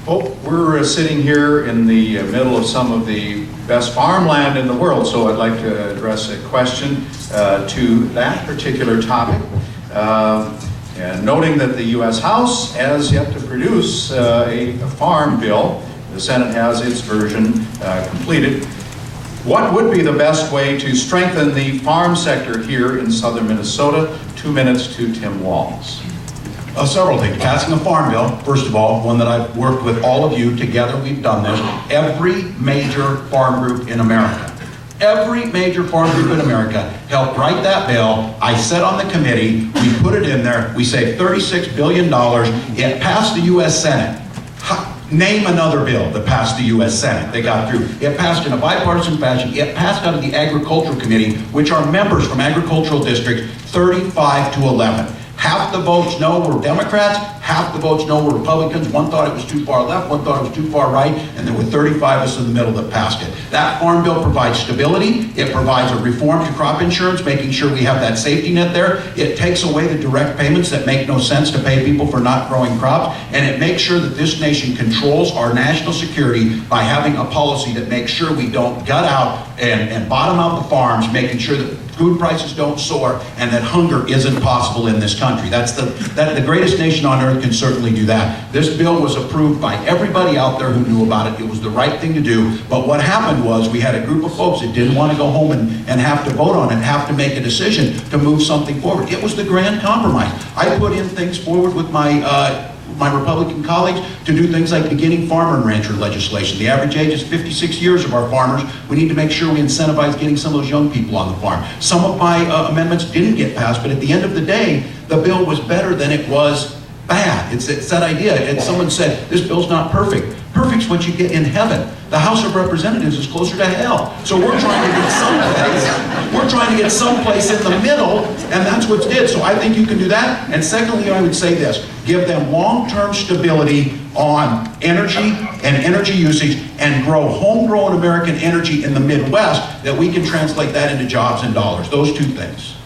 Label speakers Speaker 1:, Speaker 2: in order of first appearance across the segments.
Speaker 1: Well, we're sitting here in the middle of some of the best farmland in the world, so I'd like to address a question to that particular topic. And noting that the U.S. House has yet to produce a farm bill, the Senate has its version completed. What would be the best way to strengthen the farm sector here in southern Minnesota? 2 minutes to Tim Walz.
Speaker 2: Several things. Passing a farm bill, first of all, one that I've worked with all of you together, we've done this. Every major farm group in America, every major farm group in America helped write that bill. I sat on the committee, we put it in there, we saved $36 billion. It passed the U.S. Senate. Name another bill that passed the U.S. Senate. They got through. It passed in a bipartisan fashion. It passed out of the Agricultural Committee, which are members from agricultural districts, 35 to 11. Half the votes no were Democrats, half the votes no were Republicans. One thought it was too far left, one thought it was too far right, and there were 35 of us in the middle that passed it. That farm bill provides stability. It provides a reform to crop insurance, making sure we have that safety net there. It takes away the direct payments that make no sense to pay people for not growing crops, and it makes sure that this nation controls our national security by having a policy that makes sure we don't gut out and bottom out the farms, making sure that food prices don't soar and that hunger isn't possible in this country. The greatest nation on earth can certainly do that. This bill was approved by everybody out there who knew about it. It was the right thing to do. But what happened was we had a group of folks that didn't want to go home and have to vote on it, have to make a decision to move something forward. It was the grand compromise. I put in things forward with my Republican colleagues to do things like beginning farmer and rancher legislation. The average age is 56 years of our farmers. We need to make sure we incentivize getting some of those young people on the farm. Some of my amendments didn't get passed, but at the end of the day, the bill was better than it was bad. It's that idea. And someone said, this bill's not perfect. Perfect's what you get in heaven. The House of Representatives is closer to hell. So we're trying to get someplace. We're trying to get someplace in the middle, and that's what's did. So I think you can do that. And secondly, I would say this. Give them long-term stability on energy and energy usage and grow homegrown American energy in the Midwest that we can translate that into jobs and dollars. Those two things.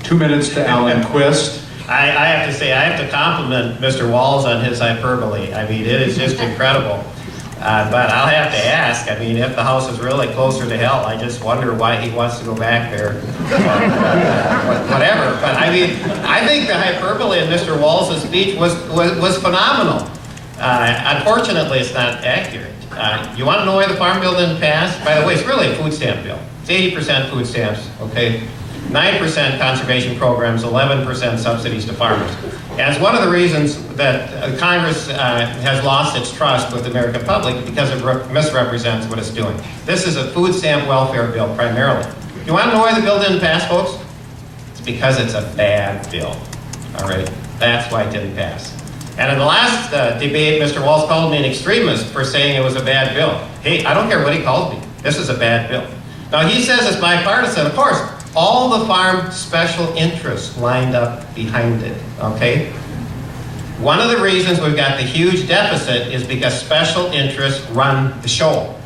Speaker 1: 2 minutes to Alan Quist.
Speaker 3: I have to say, I have to compliment Mr. Walz on his hyperbole. I mean, it is just incredible. But I'll have to ask, I mean, if the House is really closer to hell, I just wonder why he wants to go back there. Whatever. But I mean, I think the hyperbole in Mr. Walz's speech was phenomenal. Unfortunately, it's not accurate. You want to know why the Farm Bill didn't pass? By the way, it's really a food stamp bill. It's 80% food stamps, okay? 9% conservation programs, 11% subsidies to farmers. And it's one of the reasons that Congress has lost its trust with the American public because it misrepresents what it's doing. This is a food stamp welfare bill primarily. You want to know why the bill didn't pass, folks? It's because it's a bad bill. All right? That's why it didn't pass. And in the last debate, Mr. Walz called me an extremist for saying it was a bad bill. Hey, I don't care what he calls me. This is a bad bill. Now, he says it's bipartisan. Of course, all the farm special interests lined up behind it, okay? One of the reasons we've got the huge deficit is because special interests run the show.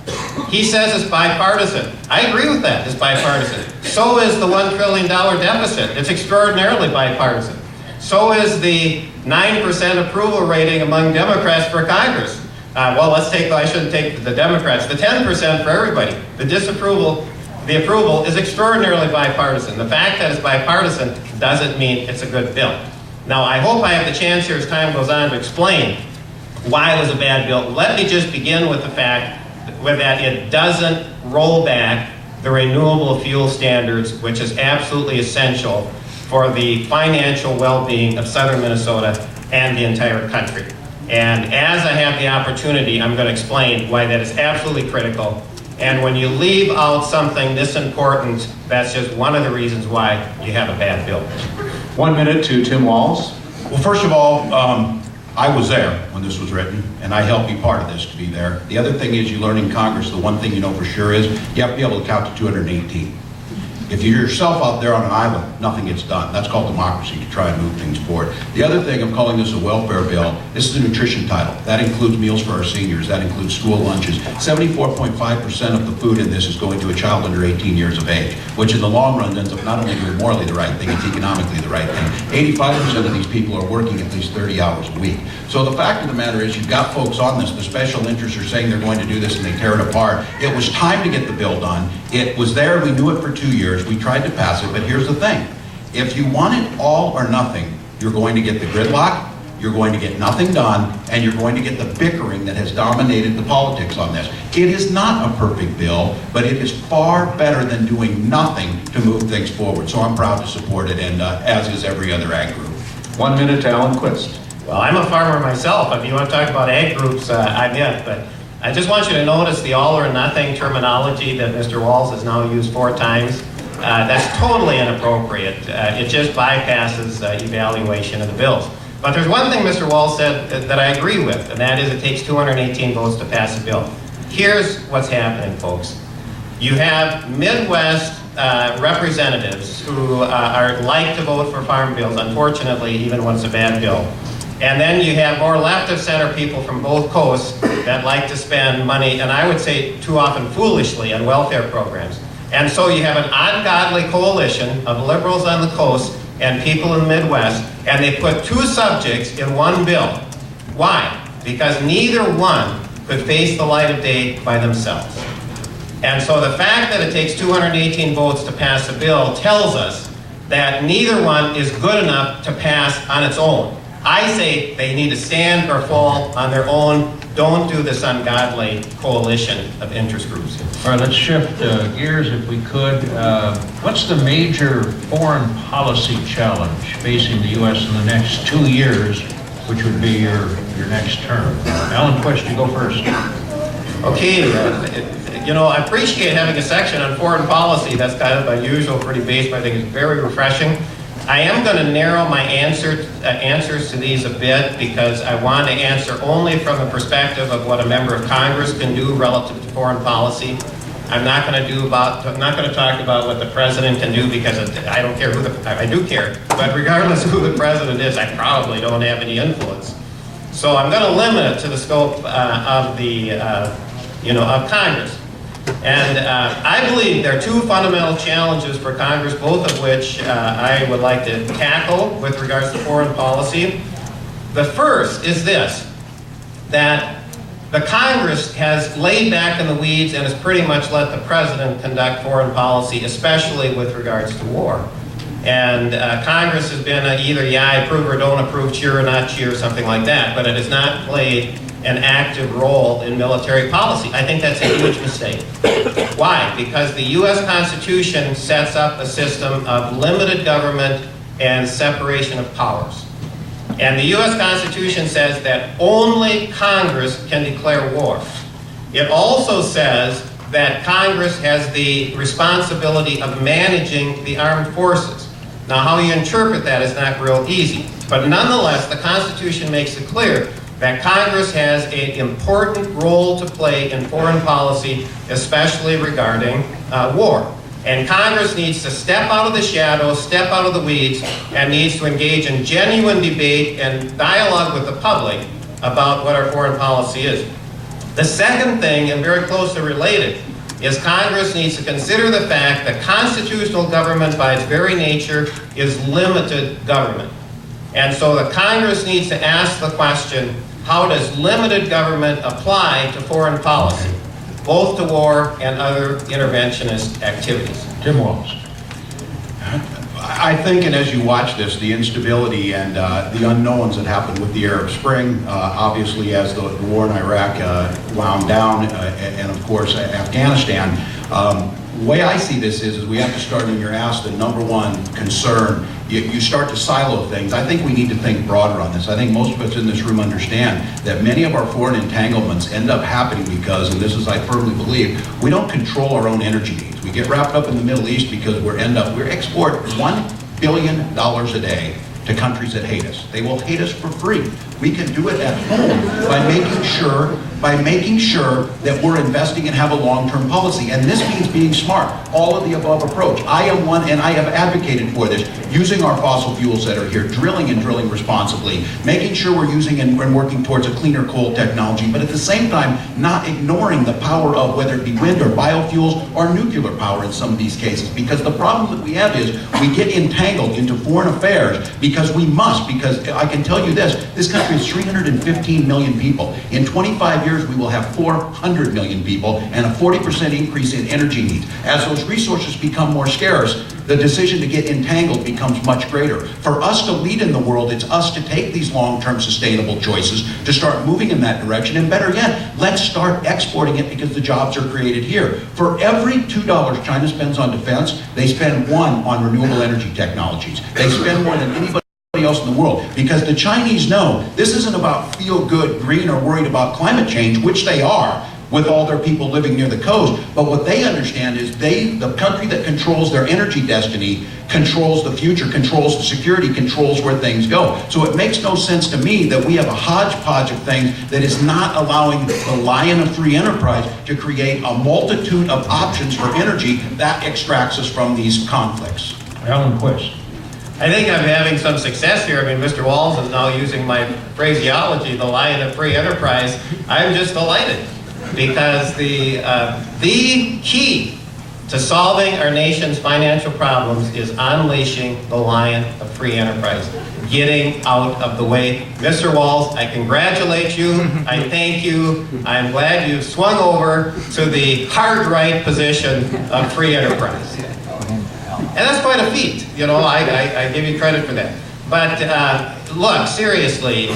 Speaker 3: He says it's bipartisan. I agree with that, it's bipartisan. So is the $1 trillion deficit. It's extraordinarily bipartisan. So is the 9% approval rating among Democrats for Congress. I shouldn't take the Democrats, the 10% for everybody. The approval is extraordinarily bipartisan. The fact that it's bipartisan doesn't mean it's a good bill. Now, I hope I have the chance here as time goes on to explain why it was a bad bill. Let me just begin with the fact that it doesn't roll back the renewable fuel standards, which is absolutely essential for the financial well-being of southern Minnesota and the entire country. And as I have the opportunity, I'm going to explain why that is absolutely critical. And when you leave out something this important, that's just one of the reasons why you have a bad bill.
Speaker 1: 1 minute to Tim Walz.
Speaker 2: Well, first of all, I was there when this was written, and I helped be part of this to be there. The other thing is you learn in Congress, the one thing you know for sure is you have to be able to count to 218. If you're yourself out there on an island, nothing gets done. That's called democracy, to try and move things forward. The other thing of calling this a welfare bill, this is a nutrition title. That includes meals for our seniors. That includes school lunches. 74.5% of the food in this is going to a child under 18 years of age, which in the long run ends up not only doing morally the right thing, it's economically the right thing. 85% of these people are working at least 30 hours a week. So the fact of the matter is, you've got folks on this, the special interests are saying they're going to do this and they tear it apart. It was time to get the bill done. It was there, we knew it for 2 years, we tried to pass it, but here's the thing. If you want it all or nothing, you're going to get the gridlock, you're going to get nothing done, and you're going to get the bickering that has dominated the politics on this. It is not a perfect bill, but it is far better than doing nothing to move things forward. So I'm proud to support it, and as is every other ag group.
Speaker 1: 1 minute to Alan Quist.
Speaker 3: Well, I'm a farmer myself. If you want to talk about ag groups, I'm in. But I just want you to notice the all or nothing terminology that Mr. Walz has now used 4 times. That's totally inappropriate. It just bypasses evaluation of the bills. But there's one thing Mr. Walz said that I agree with, and that is it takes 218 votes to pass a bill. Here's what's happening, folks. You have Midwest representatives who are like to vote for farm bills, unfortunately, even when it's a bad bill. And then you have more left of center people from both coasts that like to spend money, and I would say too often foolishly, on welfare programs. And so you have an ungodly coalition of liberals on the coast and people in the Midwest, and they put 2 subjects in one bill. Why? Because neither one could face the light of day by themselves. And so the fact that it takes 218 votes to pass a bill tells us that neither one is good enough to pass on its own. I say they need to stand or fall on their own. Don't do this ungodly coalition of interest groups.
Speaker 4: All right, let's shift gears if we could. What's the major foreign policy challenge facing the U.S. in the next 2 years, which would be your next term? Alan Quist, you go first.
Speaker 3: Okay, you know, I appreciate having a section on foreign policy. That's kind of unusual, pretty basic, but I think it's very refreshing. I am going to narrow my answers to these a bit because I want to answer only from the perspective of what a member of Congress can do relative to foreign policy. I'm not going to talk about what the president can do because I don't care I do care, but regardless of who the president is, I probably don't have any influence. So I'm going to limit it to the scope of of Congress. And I believe there are 2 fundamental challenges for Congress, both of which I would like to tackle with regards to foreign policy. The first is this, that the Congress has laid back in the weeds and has pretty much let the president conduct foreign policy, especially with regards to war. And Congress has been either, yeah, I approve or don't approve, cheer or not cheer, something like that, but it has not played an active role in military policy. I think that's a huge mistake. Why? Because the U.S. Constitution sets up a system of limited government and separation of powers. And the U.S. Constitution says that only Congress can declare war. It also says that Congress has the responsibility of managing the armed forces. Now, how you interpret that is not real easy, but nonetheless, the Constitution makes it clear that Congress has an important role to play in foreign policy, especially regarding war. And Congress needs to step out of the shadows, step out of the weeds, and needs to engage in genuine debate and dialogue with the public about what our foreign policy is. The second thing, and very closely related, is Congress needs to consider the fact that constitutional government by its very nature is limited government. And so the Congress needs to ask the question, how does limited government apply to foreign policy, both to war and other interventionist activities?
Speaker 4: Tim Walz.
Speaker 2: I think, and as you watch this, the instability and the unknowns that happened with the Arab Spring, obviously as the war in Iraq wound down, and of course Afghanistan, the way I see this is we have to start, and you're asked the number one concern, you start to silo things. I think we need to think broader on this. I think most of us in this room understand that many of our foreign entanglements end up happening because, and this is I firmly believe, we don't control our own energy needs. We get wrapped up in the Middle East because we export $1 billion a day to countries that hate us. They will hate us for free. We can do it at home by making sure that we're investing and have a long-term policy. And this means being smart, all of the above approach. I am one, and I have advocated for this, using our fossil fuels that are here, drilling and drilling responsibly, making sure we're using and working towards a cleaner coal technology, but at the same time, not ignoring the power of whether it be wind or biofuels or nuclear power in some of these cases. Because the problem that we have is we get entangled into foreign affairs because we must, because I can tell you this country is 315 million people. In 25 years, we will have 400 million people and a 40% increase in energy needs. As those resources become more scarce, the decision to get entangled becomes much greater. For us to lead in the world, it's us to take these long-term sustainable choices, to start moving in that direction, and better yet, let's start exporting it because the jobs are created here. For every $2 China spends on defense, they spend $1 on renewable energy technologies. They spend more than anybody else in the world, because the Chinese know this isn't about feel-good green or worried about climate change, which they are with all their people living near the coast, but what they understand is the country that controls their energy destiny controls the future, controls the security, controls where things go. So it makes no sense to me that we have a hodgepodge of things that is not allowing the lion of free enterprise to create a multitude of options for energy that extracts us from these conflicts.
Speaker 4: Alan Quist.
Speaker 3: I think I'm having some success here. I mean, Mr. Walz is now using my phraseology, the lion of free enterprise. I'm just delighted, because the key to solving our nation's financial problems is unleashing the lion of free enterprise, getting out of the way. Mr. Walz, I congratulate you. I thank you. I'm glad you've swung over to the hard right position of free enterprise. And that's quite a feat, you know, I give you credit for that. But look, seriously,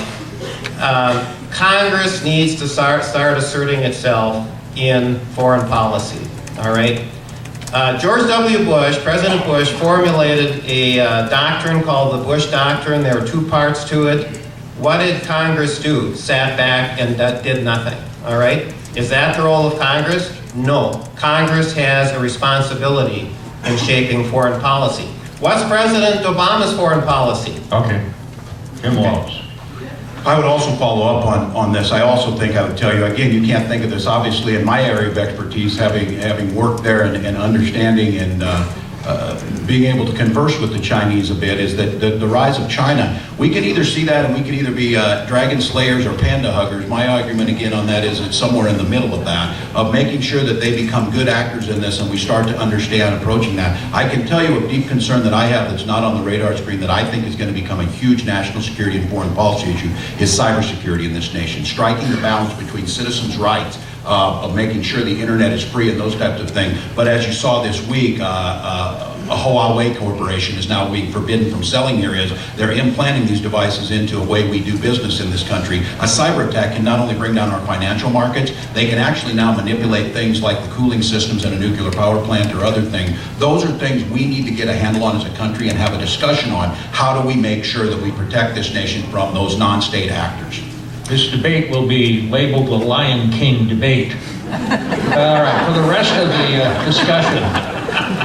Speaker 3: Congress needs to start asserting itself in foreign policy, all right? George W. Bush, President Bush, formulated a doctrine called the Bush Doctrine. There were 2 parts to it. What did Congress do? Sat back and did nothing, all right? Is that the role of Congress? No. Congress has a responsibility in shaping foreign policy. What's President Obama's foreign policy?
Speaker 4: Okay. Jim Walz.
Speaker 2: I would also follow up on this. I also think I would tell you, again, you can't think of this obviously in my area of expertise, having worked there and understanding and being able to converse with the Chinese a bit, is that the rise of China, we can either see that and we can either be dragon slayers or panda huggers. My argument again on that is it's somewhere in the middle of that, of making sure that they become good actors in this and we start to understand approaching that. I can tell you a deep concern that I have that's not on the radar screen that I think is going to become a huge national security and foreign policy issue is cybersecurity in this nation. Striking the balance between citizens' rights of making sure the internet is free and those types of things. But as you saw this week, a Huawei corporation is now being forbidden from selling here. Is they're implanting these devices into a way we do business in this country. A cyber attack can not only bring down our financial markets, they can actually now manipulate things like the cooling systems in a nuclear power plant or other things. Those are things we need to get a handle on as a country and have a discussion on. How do we make sure that we protect this nation from those non-state actors?
Speaker 4: This debate will be labeled the Lion King debate. All right, for the rest of the discussion,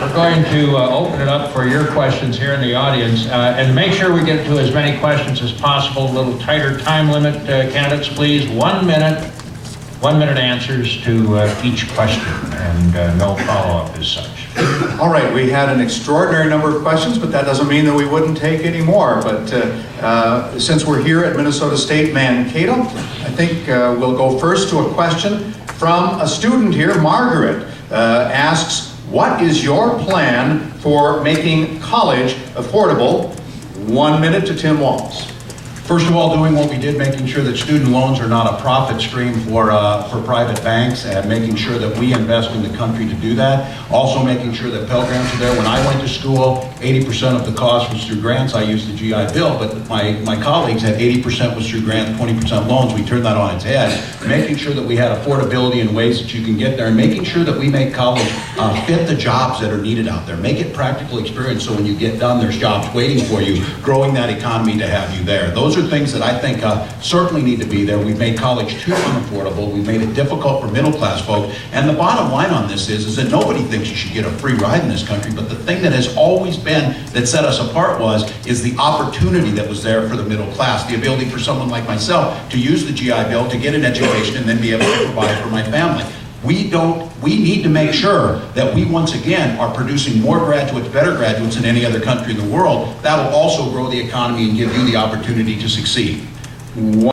Speaker 4: we're going to open it up for your questions here in the audience, and make sure we get to as many questions as possible. A little tighter time limit, candidates, please. 1 minute, 1 minute answers to each question, and no follow-up as such.
Speaker 1: All right, we had an extraordinary number of questions, but that doesn't mean that we wouldn't take any more. But since we're here at Minnesota State Mankato, I think we'll go first to a question from a student here. Margaret asks, what is your plan for making college affordable? 1 minute to Tim Walz.
Speaker 2: First of all, doing what we did, making sure that student loans are not a profit stream for private banks, and making sure that we invest in the country to do that. Also making sure that Pell Grants are there. When I went to school, 80% of the cost was through grants. I used the GI Bill, but my colleagues had 80% was through grants, 20% loans. We turned that on its head. Making sure that we had affordability in ways that you can get there, and making sure that we make college fit the jobs that are needed out there. Make it practical experience so when you get done, there's jobs waiting for you, growing that economy to have you there. Those are are things that I think certainly need to be there. We've made college too unaffordable. We've made it difficult for middle-class folks. And the bottom line on this is that nobody thinks you should get a free ride in this country, but the thing that has always been that set us apart is the opportunity that was there for the middle class, the ability for someone like myself to use the GI Bill to get an education and then be able to provide for my family. We need to make sure that we once again are producing more graduates, better graduates than any other country in the world. That will also grow the economy and give you the opportunity to succeed.